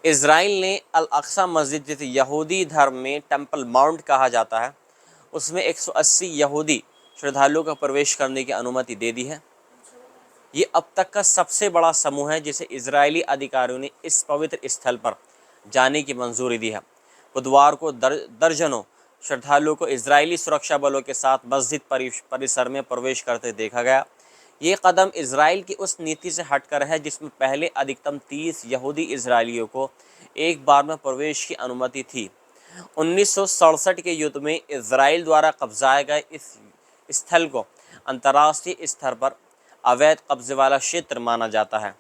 Israel ने अल अक्सा मस्जिद, जिसे यहूदी धर्म में टेम्पल माउंट कहा जाता है, उसमें 180 यहूदी श्रद्धालुओं का प्रवेश करने की अनुमति दे दी है। ये अब तक का सबसे बड़ा समूह है जिसे इजरायली अधिकारियों ने इस पवित्र स्थल पर जाने की मंजूरी दी है। बुधवार को दर्जनों श्रद्धालुओं को इजरायली सुरक्षा बलों के साथ मस्जिद परिसर में प्रवेश करते देखा गया। ये कदम इजराइल की उस नीति से हटकर है जिसमें पहले अधिकतम 30 यहूदी इजरायलियों को एक बार में प्रवेश की अनुमति थी। 1967 के युद्ध में इजराइल द्वारा कब्जाए गए इस स्थल को अंतर्राष्ट्रीय स्तर पर अवैध कब्जे वाला क्षेत्र माना जाता है।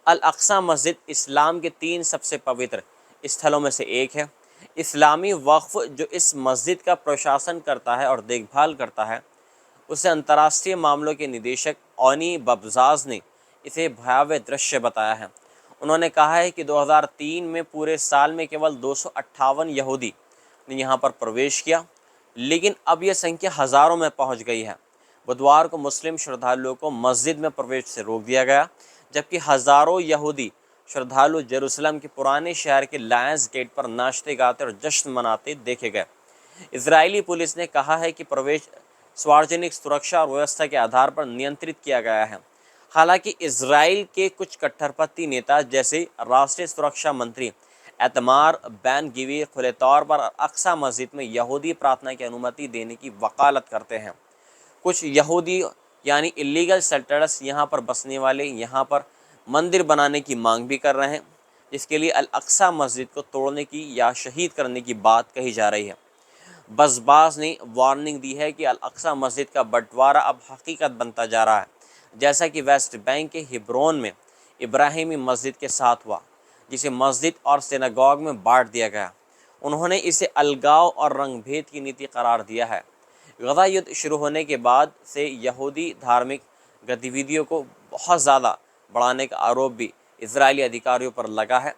अल अक्सा मस्जिद इस्लाम के 3 सबसे पवित्र स्थलों में से एक है। इस्लामी वक्फ जो इस मस्जिद का प्रशासन करता है और देखभाल करता है, उसे अंतर्राष्ट्रीय मामलों के निदेशक ओनी बबजाज ने इसे भयावह दृश्य बताया है। उन्होंने कहा है कि 2003 में पूरे साल में केवल 258 यहूदी ने यहाँ पर प्रवेश किया, लेकिन अब यह संख्या हज़ारों में पहुँच गई है। बुधवार को मुस्लिम श्रद्धालुओं को मस्जिद में प्रवेश से रोक दिया गया, जबकि हज़ारों यहूदी श्रद्धालु जेरूसलम के पुराने शहर के लायंस गेट पर नाचते गाते और जश्न मनाते देखे गए। इजरायली पुलिस ने कहा है कि प्रवेश सार्वजनिक सुरक्षा और व्यवस्था के आधार पर नियंत्रित किया गया है। हालांकि इजराइल के कुछ कट्टरपंथी नेता जैसे राष्ट्रीय सुरक्षा मंत्री एतमार बैन गिवीर खुले तौर पर अक्सा मस्जिद में यहूदी प्रार्थना की अनुमति देने की वकालत करते हैं। कुछ यहूदी यानी इलीगल सेटलर्स यहाँ पर बसने वाले यहाँ पर मंदिर बनाने की मांग भी कर रहे हैं, जिसके लिए अल अक्सा मस्जिद को तोड़ने की या शहीद करने की बात कही जा रही है। बसबास ने वार्निंग दी है कि अल अक्सा मस्जिद का बंटवारा अब हकीकत बनता जा रहा है, जैसा कि वेस्ट बैंक के हिब्रोन में इब्राहिमी मस्जिद के साथ हुआ, जिसे मस्जिद और सिनागॉग में बांट दिया गया। उन्होंने इसे अलगाव और रंगभेद की नीति करार दिया है। गज़ा युद्ध शुरू होने के बाद से यहूदी धार्मिक गतिविधियों को बहुत ज़्यादा बढ़ाने का आरोप भी इजरायली अधिकारियों पर लगा है।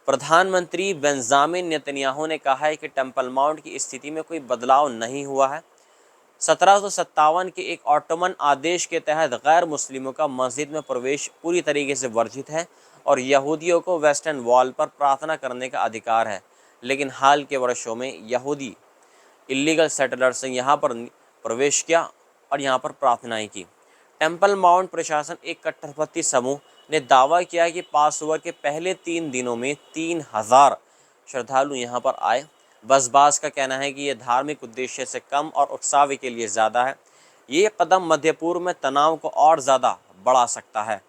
प्रधानमंत्री बेंजामिन नेतन्याहू ने कहा है कि टेम्पल माउंट की स्थिति में कोई बदलाव नहीं हुआ है। 1757 के एक ऑटोमन आदेश के तहत गैर मुस्लिमों का मस्जिद में प्रवेश पूरी तरीके से वर्जित है और यहूदियों को वेस्टर्न वॉल पर प्रार्थना करने का अधिकार है, लेकिन हाल के वर्षों में यहूदी इलीगल सेटलर्स ने यहाँ पर प्रवेश किया और यहाँ पर प्रार्थनाएं की। टेम्पल माउंट प्रशासन एक कट्टरपंथी समूह ने दावा किया कि पासओवर के पहले 3 दिनों में 3000 श्रद्धालु यहाँ पर आए। बसबास का कहना है कि यह धार्मिक उद्देश्य से कम और उकसावे के लिए ज़्यादा है। ये कदम मध्य पूर्व में तनाव को और ज़्यादा बढ़ा सकता है।